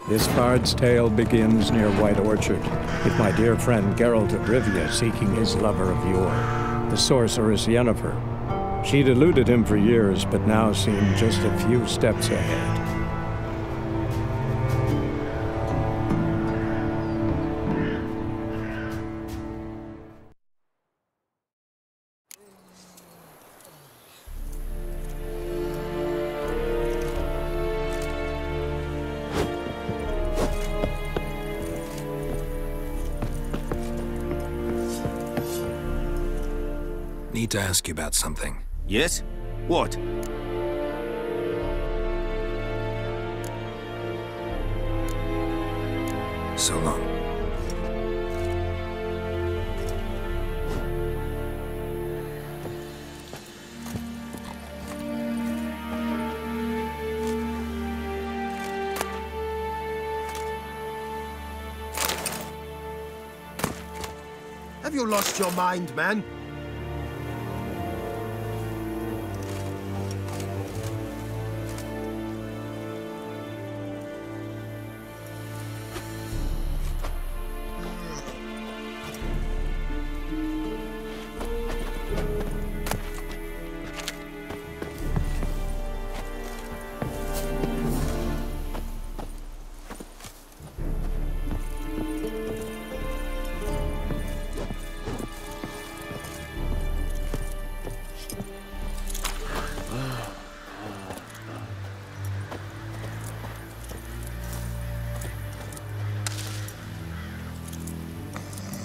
This bard's tale begins near White Orchard, with my dear friend Geralt of Rivia seeking his lover of yore, the sorceress Yennefer. She'd eluded him for years, but now seemed just a few steps ahead. Need to ask you about something. Yes? What? So long. Have you lost your mind, man?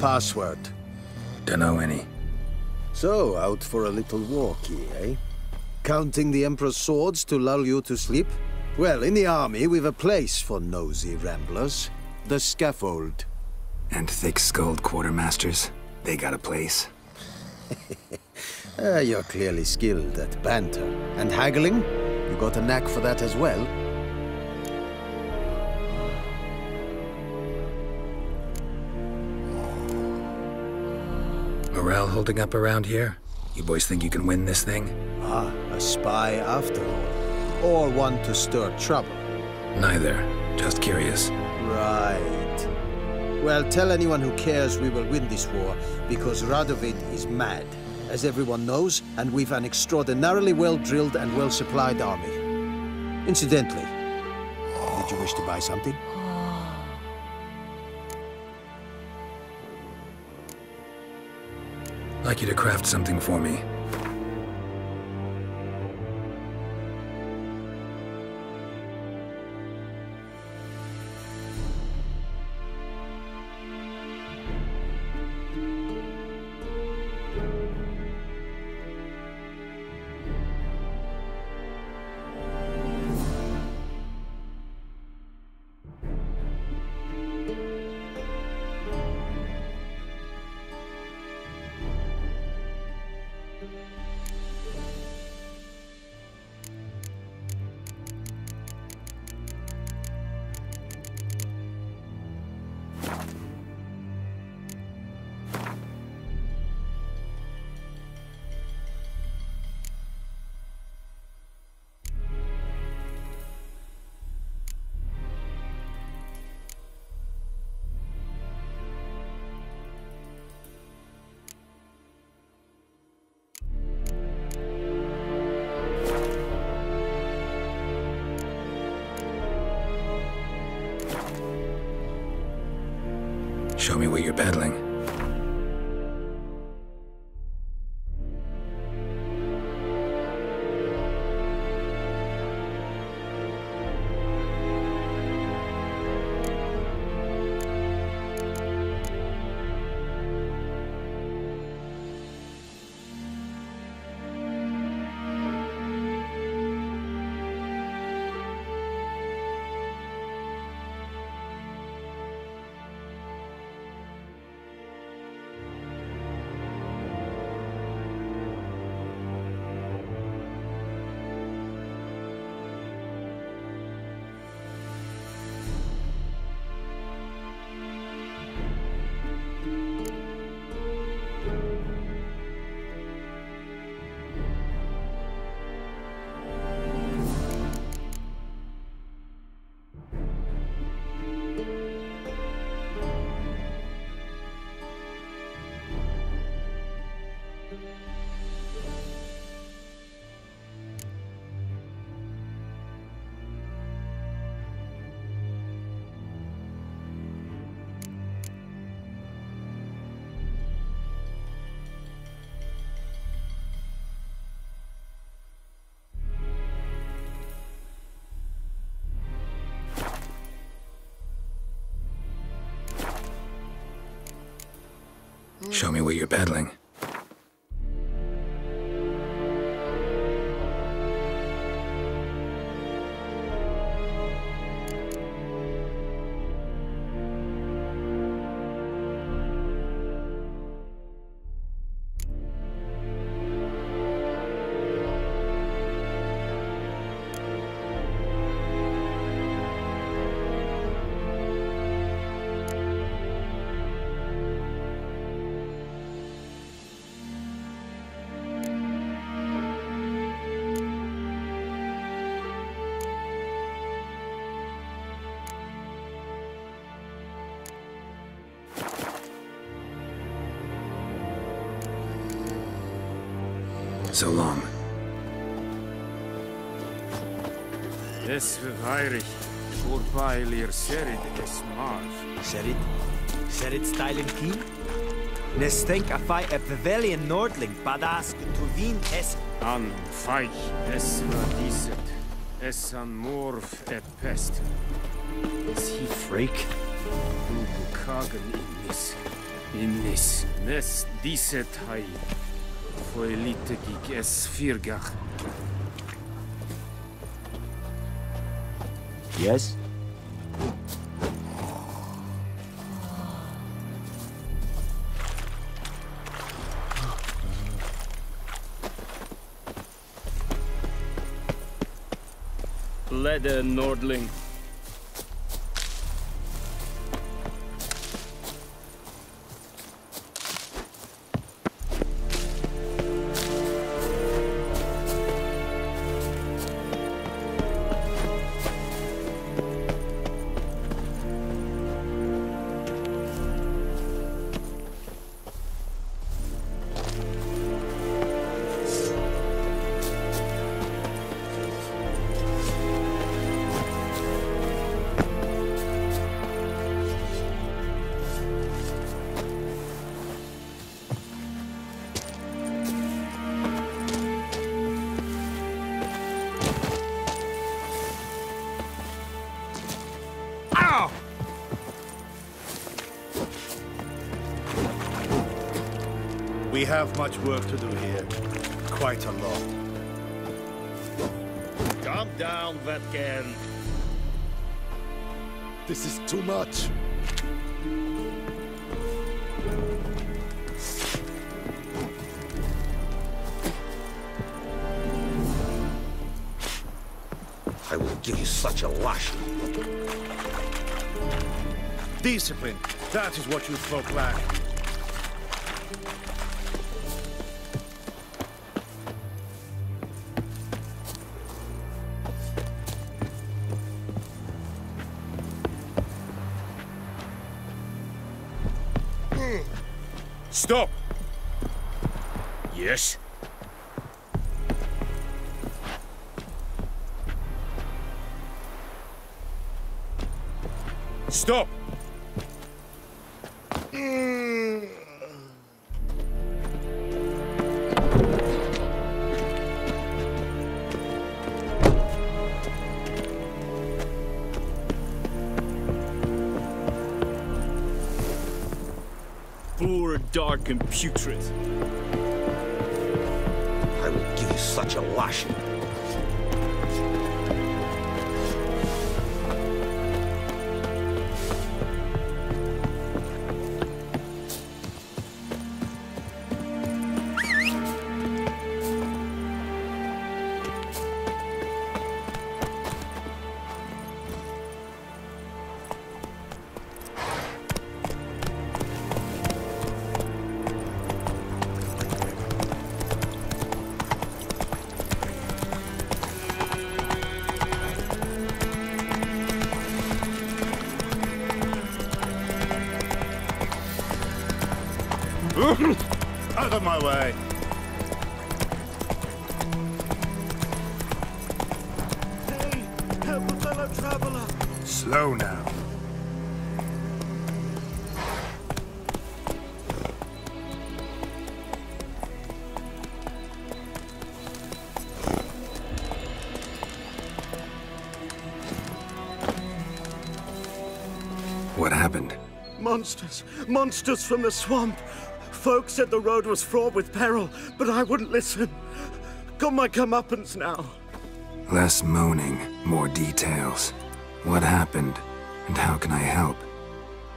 Password. Dunno any. So, out for a little walkie, eh? Counting the Emperor's swords to lull you to sleep? Well, in the army, we've a place for nosy ramblers. The scaffold. And thick-skulled quartermasters. They got a place. You're clearly skilled at banter. And haggling? You got a knack for that as well? Morale holding up around here? You boys think you can win this thing? Ah, a spy after all. Or one to stir trouble. Neither. Just curious. Right. Well, tell anyone who cares we will win this war, because Radovid is mad, as everyone knows, and we've an extraordinarily well-drilled and well-supplied army. Incidentally, did you wish to buy something? Like you to craft something for me. Show me what you're peddling. Show me what you're peddling. So long. Es verheirig, voorbij leer Serid es maar. Serid? Serid styling key? Nestenk afai e pavilion Nordling, badas tuvin es... An feich, es radicet, es an morf e pest. Is he freak? Ugu kagen in nis, nes diset hai. Foelite gik es virgach. Yes? Lede Nordling. We have much work to do here. Quite a lot. Calm down, Vatgan. This is too much. I will give you such a lash. Discipline. That is what you folk lack. Stop! Yes? Stop! Poor, dark, and putrid. I will give you such a lashing. Out of my way. Hey, help a fellow traveler. Slow now. What happened? Monsters! Monsters from the swamp! Folk said the road was fraught with peril, but I wouldn't listen. Got my comeuppance now. Less moaning, more details. What happened, and how can I help?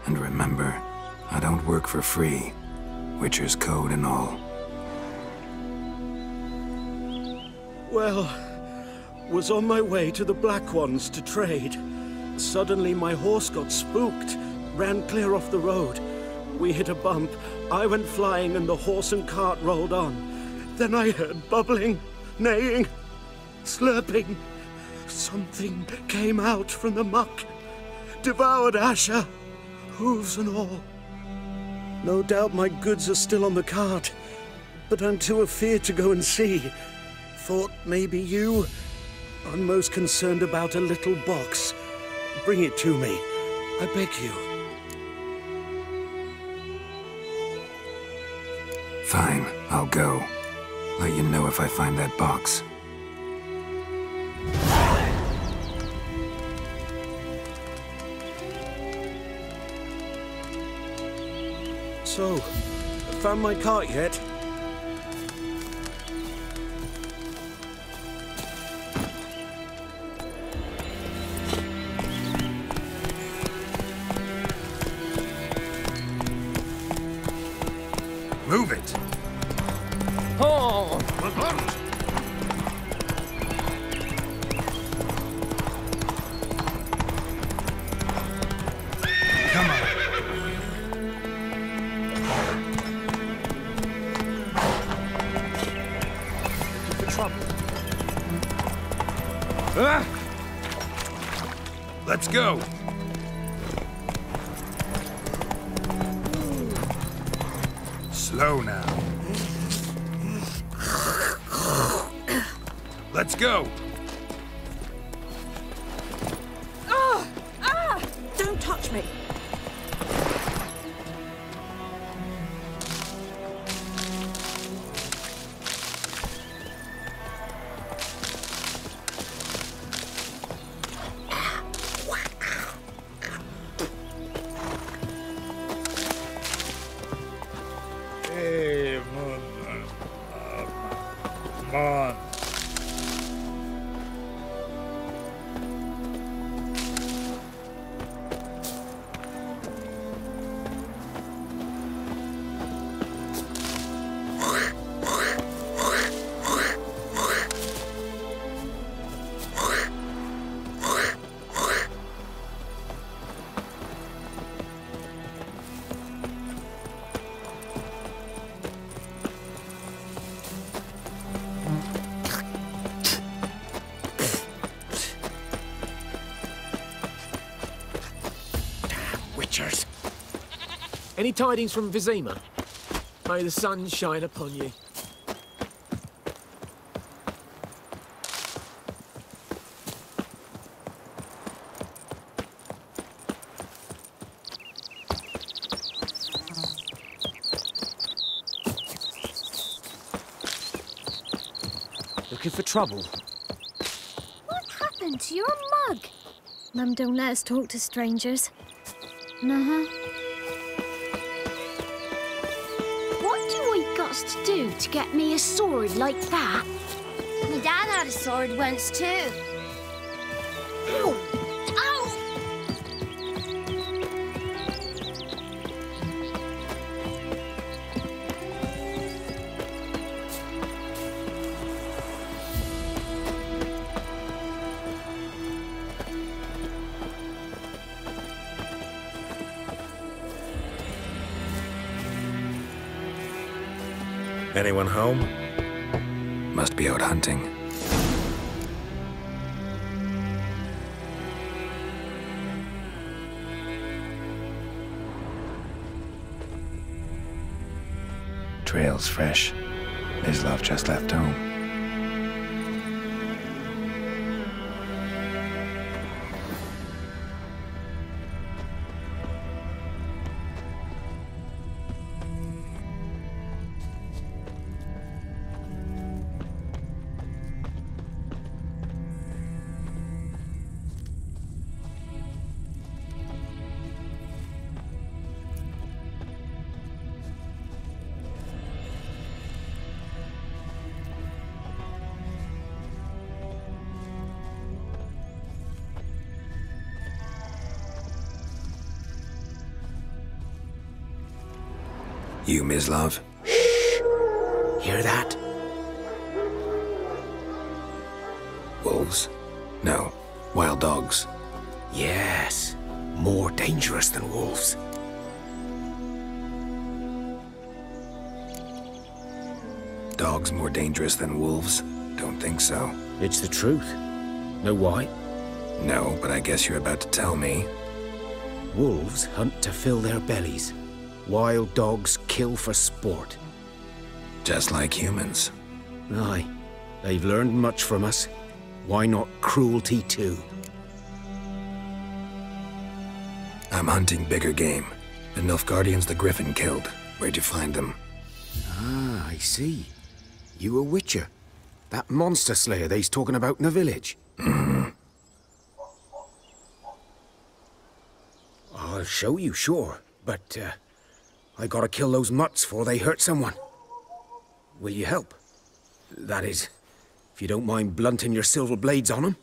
And remember, I don't work for free. Witcher's code and all. Well, was on my way to the Black Ones to trade. Suddenly my horse got spooked, ran clear off the road. We hit a bump, I went flying and the horse and cart rolled on. Then I heard bubbling, neighing, slurping. Something came out from the muck, devoured Asher, hooves and all. No doubt my goods are still on the cart, but I'm too afeard to go and see. Thought maybe you. I'm most concerned about a little box. Bring it to me, I beg you. Fine, I'll go. Let you know if I find that box. So, found my cart yet? Move it! Oh! Come on. For trouble. Let's go! Slow now. Let's go! Don't touch me! Hey, come on. Witchers. Any tidings from Vizima? May the sun shine upon you. Looking for trouble? What happened to your mug? Mum don't let us talk to strangers. Uh-huh. What do I got to do to get me a sword like that? My dad had a sword once too. Ow! Ow! Anyone home? Must be out hunting. Trail's fresh. Islov just left home. You, Mislav? Hear that? Wolves? No. Wild dogs. Yes. More dangerous than wolves. Dogs more dangerous than wolves? Don't think so. It's the truth. Know why? No, but I guess you're about to tell me. Wolves hunt to fill their bellies. Wild dogs kill for sport. Just like humans. Aye. They've learned much from us. Why not cruelty too? I'm hunting bigger game. The Nilfgaardians the Griffin killed. Where'd you find them? Ah, I see. You a witcher. That monster slayer they's talking about in the village. I'll show you, sure. But, I gotta kill those mutts before they hurt someone. Will you help? That is, if you don't mind blunting your silver blades on them.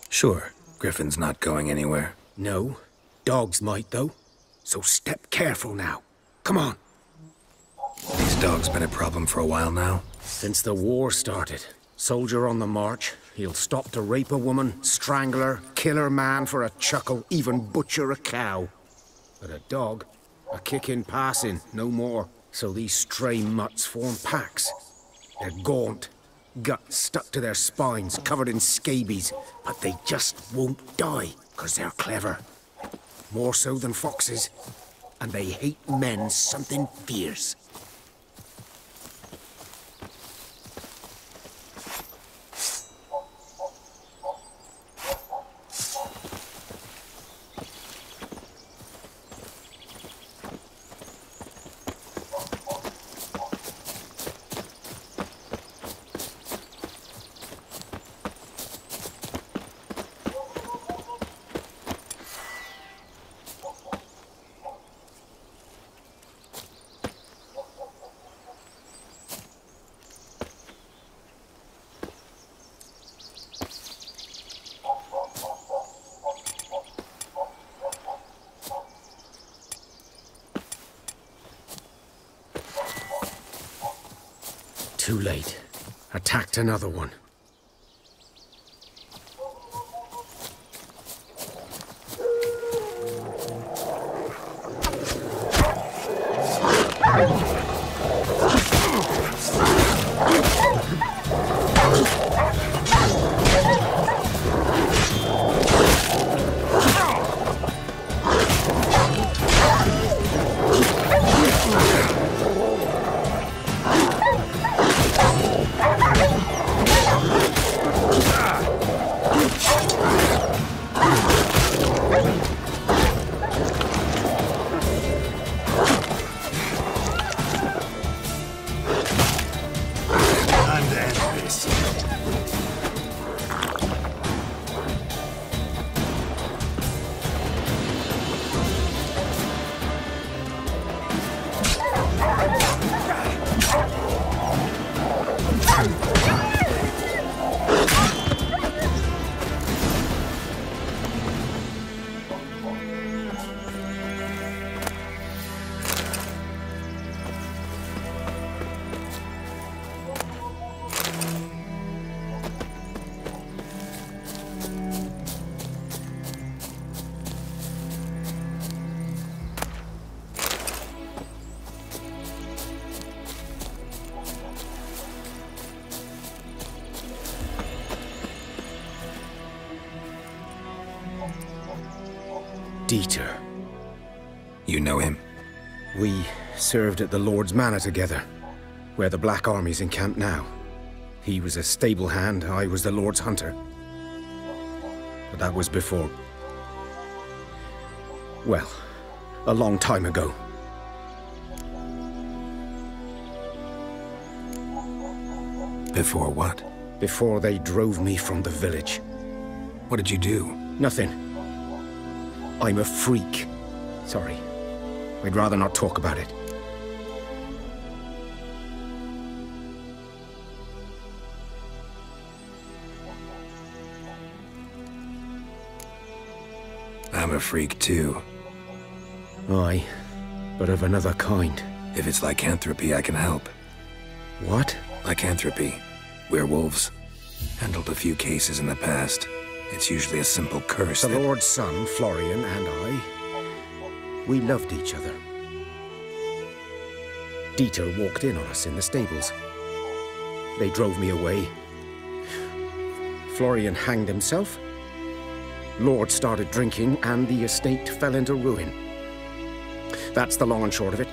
Sure. Griffin's not going anywhere. No. Dogs might, though. So step careful now. Come on. These dogs been a problem for a while now? Since the war started. Soldier on the march. He'll stop to rape a woman, strangle her, kill her man for a chuckle, even butcher a cow. But a dog, a kick in passing, no more. So these stray mutts form packs. They're gaunt, guts stuck to their spines, covered in scabies. But they just won't die, 'cause they're clever. More so than foxes. And they hate men something fierce. Too late. Attacked another one. Dieter. You know him? We served at the Lord's Manor together, where the Black Army's encamped now. He was a stable hand, I was the Lord's hunter. But that was before... well, a long time ago. Before what? Before they drove me from the village. What did you do? Nothing. I'm a freak. Sorry. I'd rather not talk about it. I'm a freak too. Aye, but of another kind. If it's lycanthropy, I can help. What? Lycanthropy. Werewolves. Handled a few cases in the past. It's usually a simple curse. The Lord's son, Florian, and I, we loved each other. Dieter walked in on us in the stables. They drove me away. Florian hanged himself. Lord started drinking, and the estate fell into ruin. That's the long and short of it.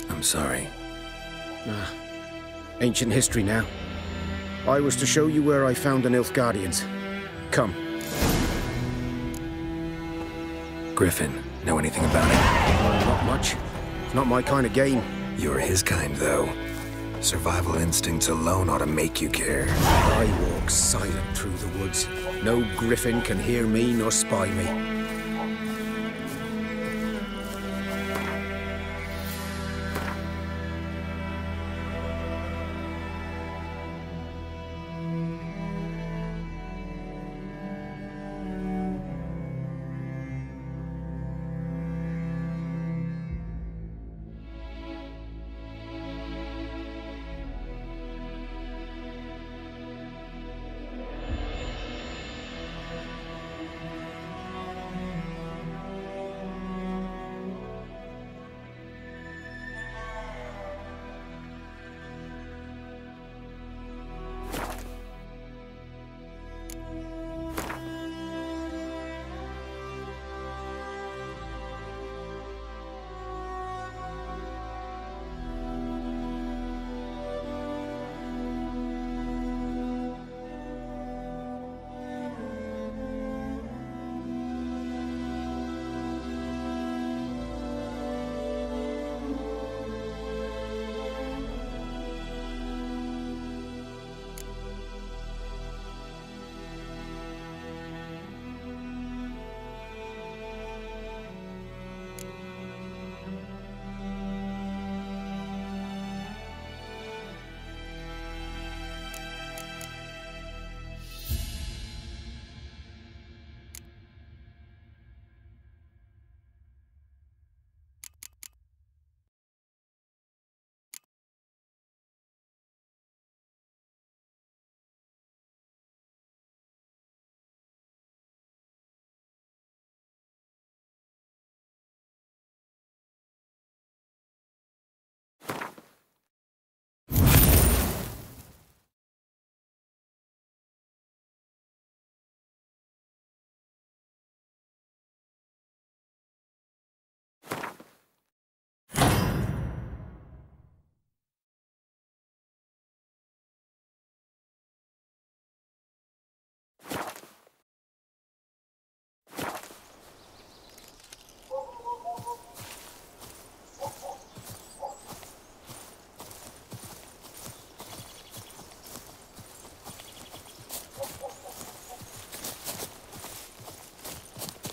I'm sorry. Ancient history now. I was to show you where I found the Nilfgaardians. Come. Griffin, know anything about it? Not much. It's not my kind of game. You're his kind, though. Survival instincts alone ought to make you care. I walk silent through the woods. No griffin can hear me nor spy me.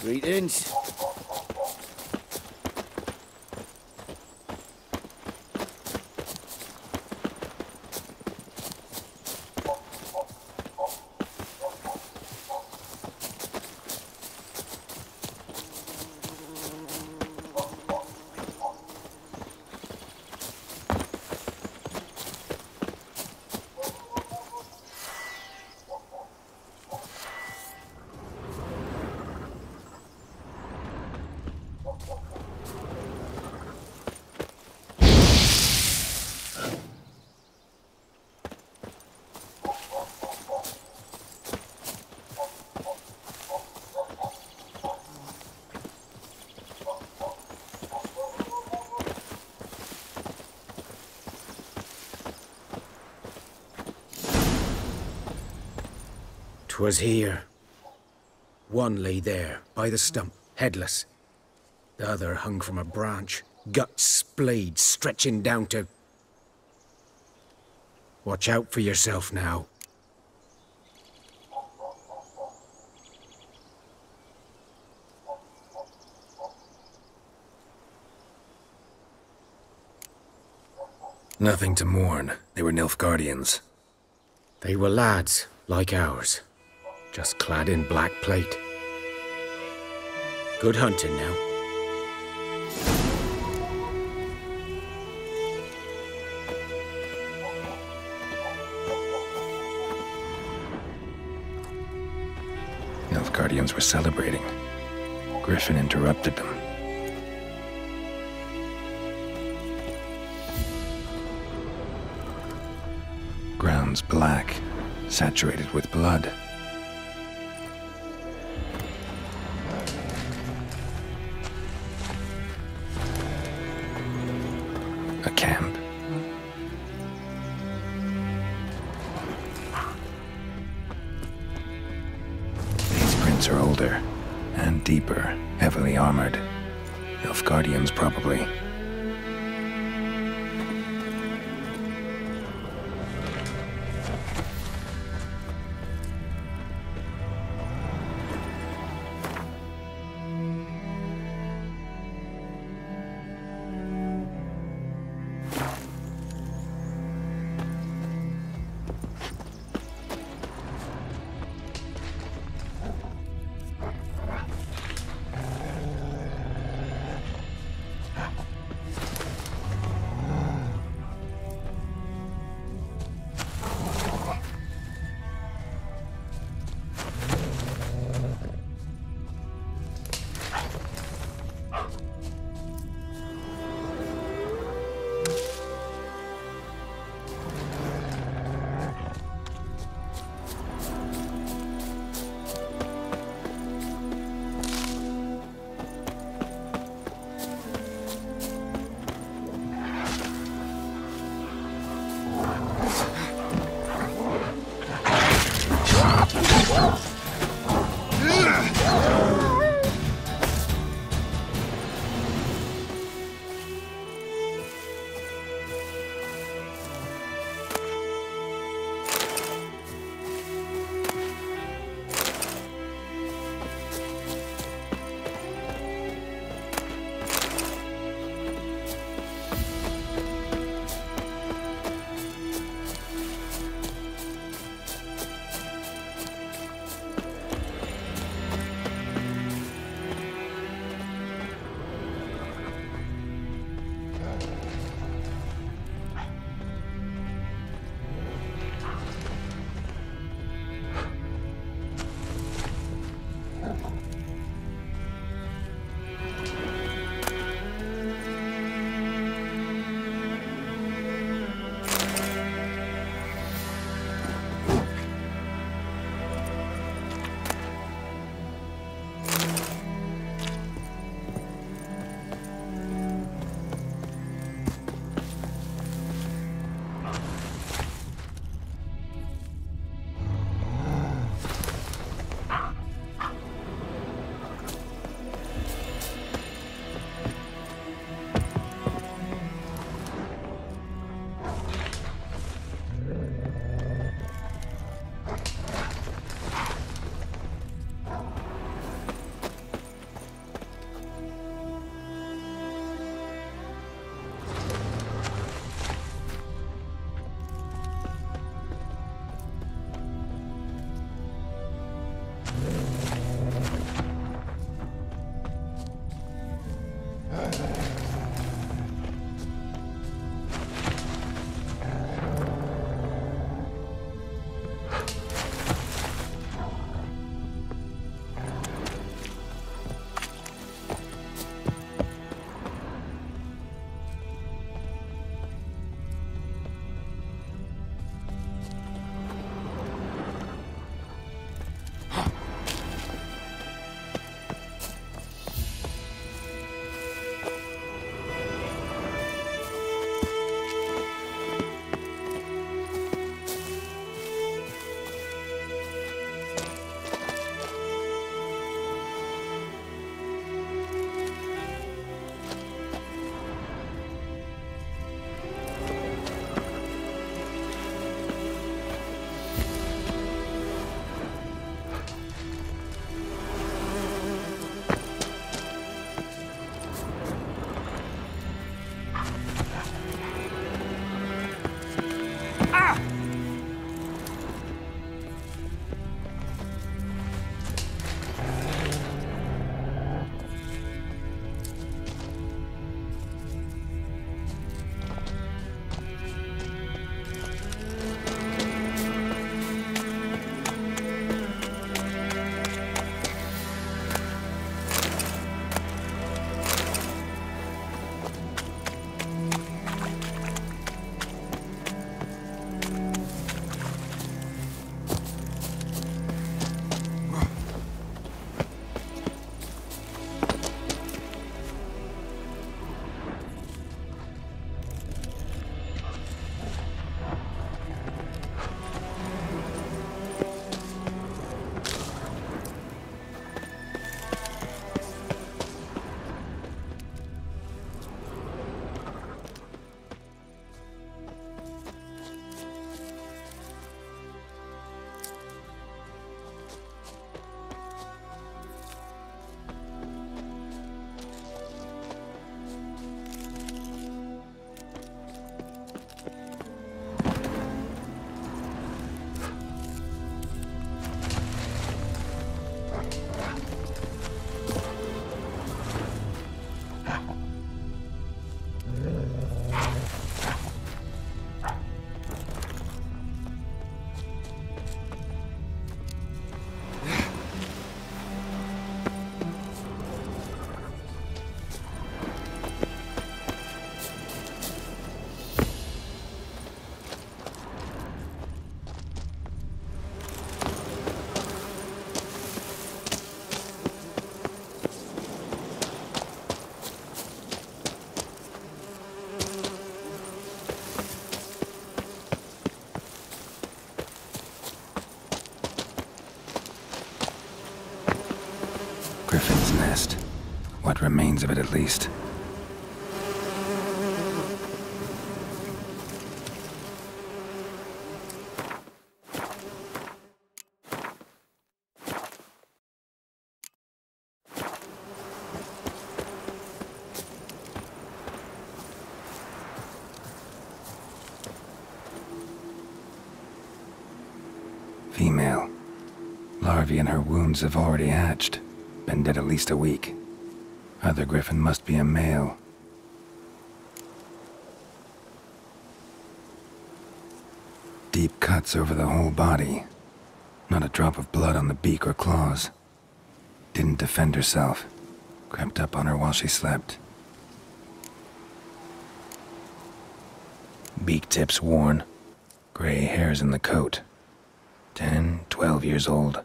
Greetings. "'Twas here. One lay there, by the stump, headless. The other hung from a branch, guts splayed, stretching down to... Watch out for yourself now." Nothing to mourn. They were Nilfgaardians. They were lads, like ours. just clad in black plate. Good hunting now. Nilfgaardians were celebrating. Griffin interrupted them. Ground's black, saturated with blood. A camp. These prints are older and deeper, heavily armored. Nilfgaardians, probably. What remains of it, at least. Female. Larvae in her wounds have already hatched. Been dead at least a week. Other griffin must be a male. Deep cuts over the whole body. Not a drop of blood on the beak or claws. Didn't defend herself. Crept up on her while she slept. Beak tips worn. Gray hairs in the coat. 10, 12 years old.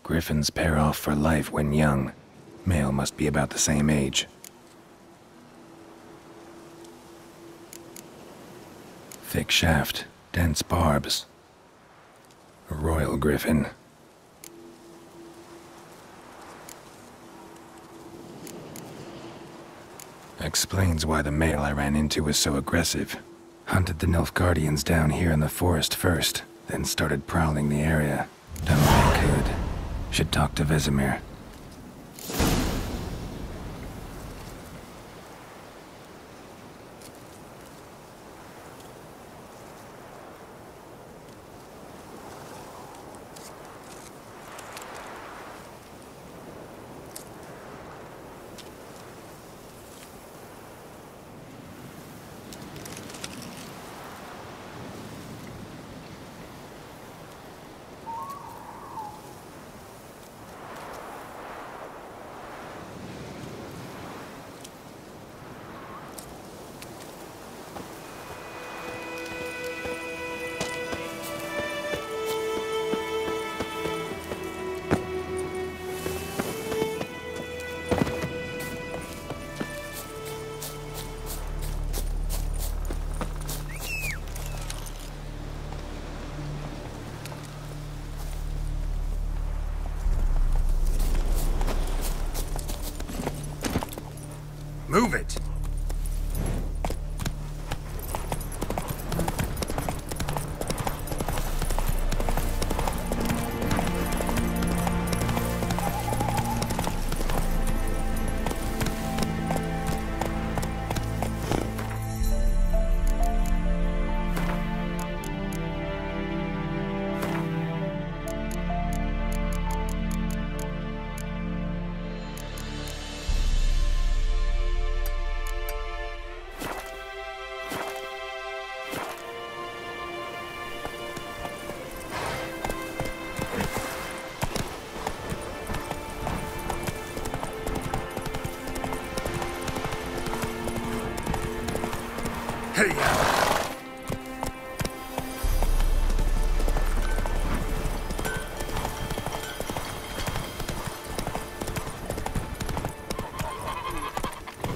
Griffins pair off for life when young. Male must be about the same age. Thick shaft, dense barbs. A royal griffin. Explains why the male I ran into was so aggressive. Hunted the Nilfgaardians down here in the forest first, then started prowling the area. Done what I could. Should talk to Vesemir. Move it!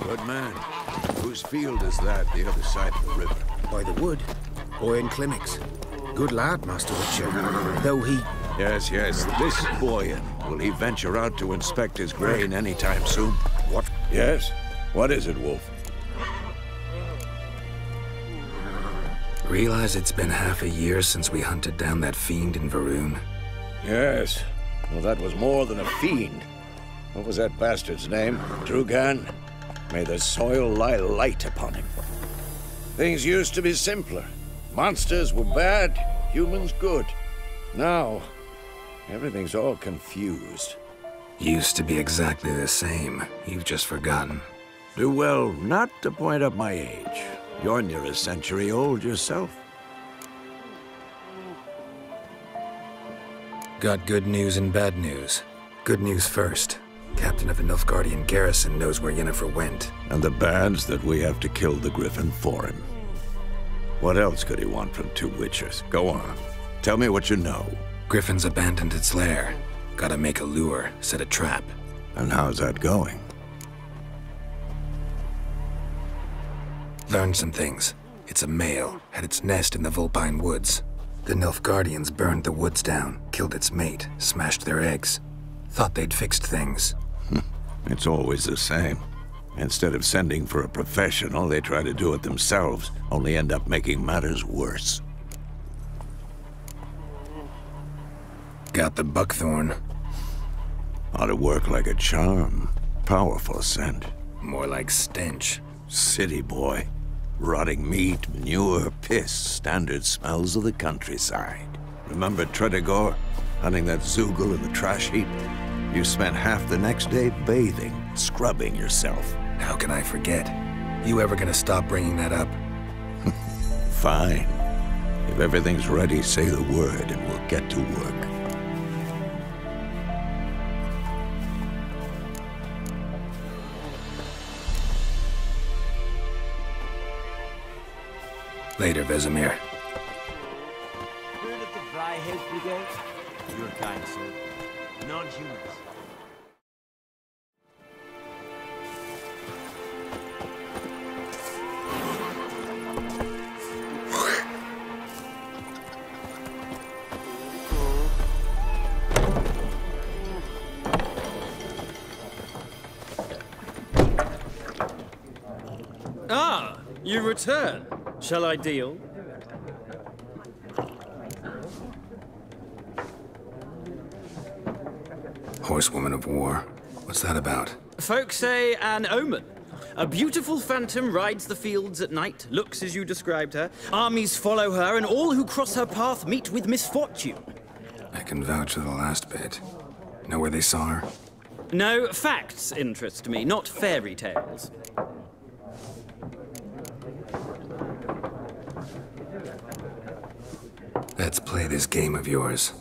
Good man. Whose field is that, the other side of the river? By the wood. Boyan Climmix. Good lad, Master Witcher. Though he... Yes, yes. This Boyan. Will he venture out to inspect his grain anytime soon? What? Yes? What is it, Wolf? Realize it's been half a year since we hunted down that fiend in Varun? Yes. Well, that was more than a fiend. What was that bastard's name? Drugan? May the soil lie light upon him. Things used to be simpler. Monsters were bad, humans good. Now, everything's all confused. Used to be exactly the same. You've just forgotten. Do well not to point up my age. You're near a century old yourself. Got good news and bad news. Good news first. Captain of the Nilfgaardian garrison knows where Yennefer went. And the bad's that we have to kill the Griffin for him. What else could he want from two Witchers? Go on. Tell me what you know. Griffin's abandoned its lair. Gotta make a lure, set a trap. And how's that going? Learned some things. It's a male, had its nest in the Vulpine Woods. The Nilfgaardians burned the woods down, killed its mate, smashed their eggs. Thought they'd fixed things. It's always the same. Instead of sending for a professional, they try to do it themselves, only end up making matters worse. Got the buckthorn. Ought to work like a charm. Powerful scent. More like stench. City boy. Rotting meat, manure, piss. Standard smells of the countryside. Remember Tredegor? Hunting that Zoogle in the trash heap? You spent half the next day bathing, scrubbing yourself. How can I forget? You ever gonna stop bringing that up? Fine. If everything's ready, say the word and we'll get to work. Later, Vesemir. Heard of the Dryhead Brigade? Your kind, sir. Non-humans. Ah, you return. Shall I deal? Horsewoman of War. What's that about? Folk say an omen. A beautiful phantom rides the fields at night, looks as you described her. Armies follow her, and all who cross her path meet with misfortune. I can vouch for the last bit. Know where they saw her? No, facts interest me, not fairy tales. Let's play this game of yours.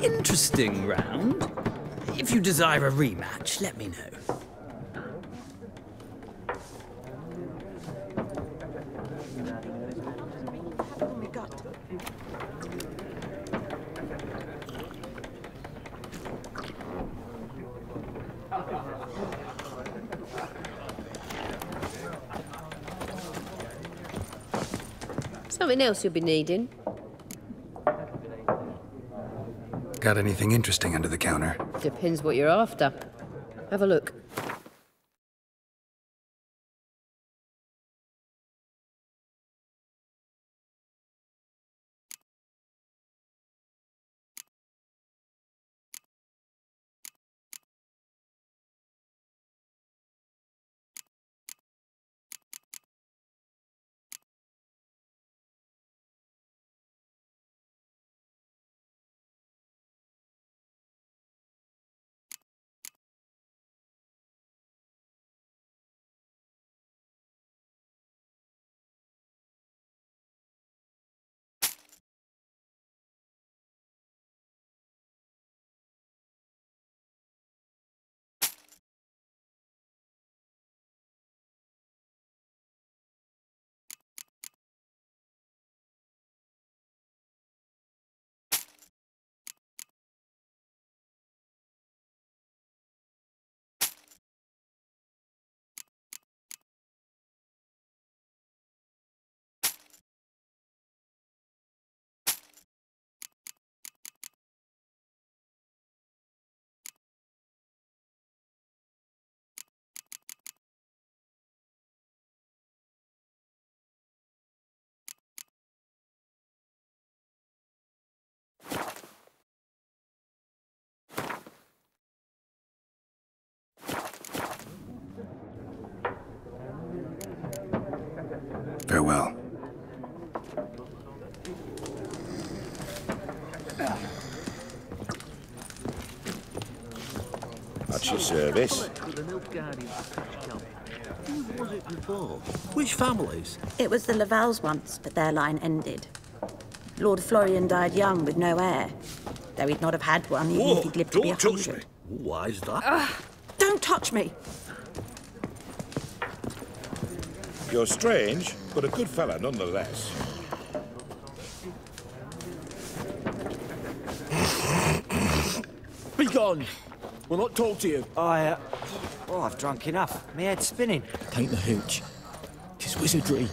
interesting round. If you desire a rematch, let me know. Something else you'll be needing? Got anything interesting under the counter? Depends what you're after. Have a look. Farewell. At your service. Who was it before? Which families? It was the Lavals once, but their line ended. Lord Florian died young with no heir, though he'd not have had one even if he'd lived to be 100. Why is that? Don't touch me! You're strange, but a good fella nonetheless. Be gone! We'll not talk to you. Oh, I've drunk enough. My head's spinning. Tain't the hooch. 'Tis wizardry.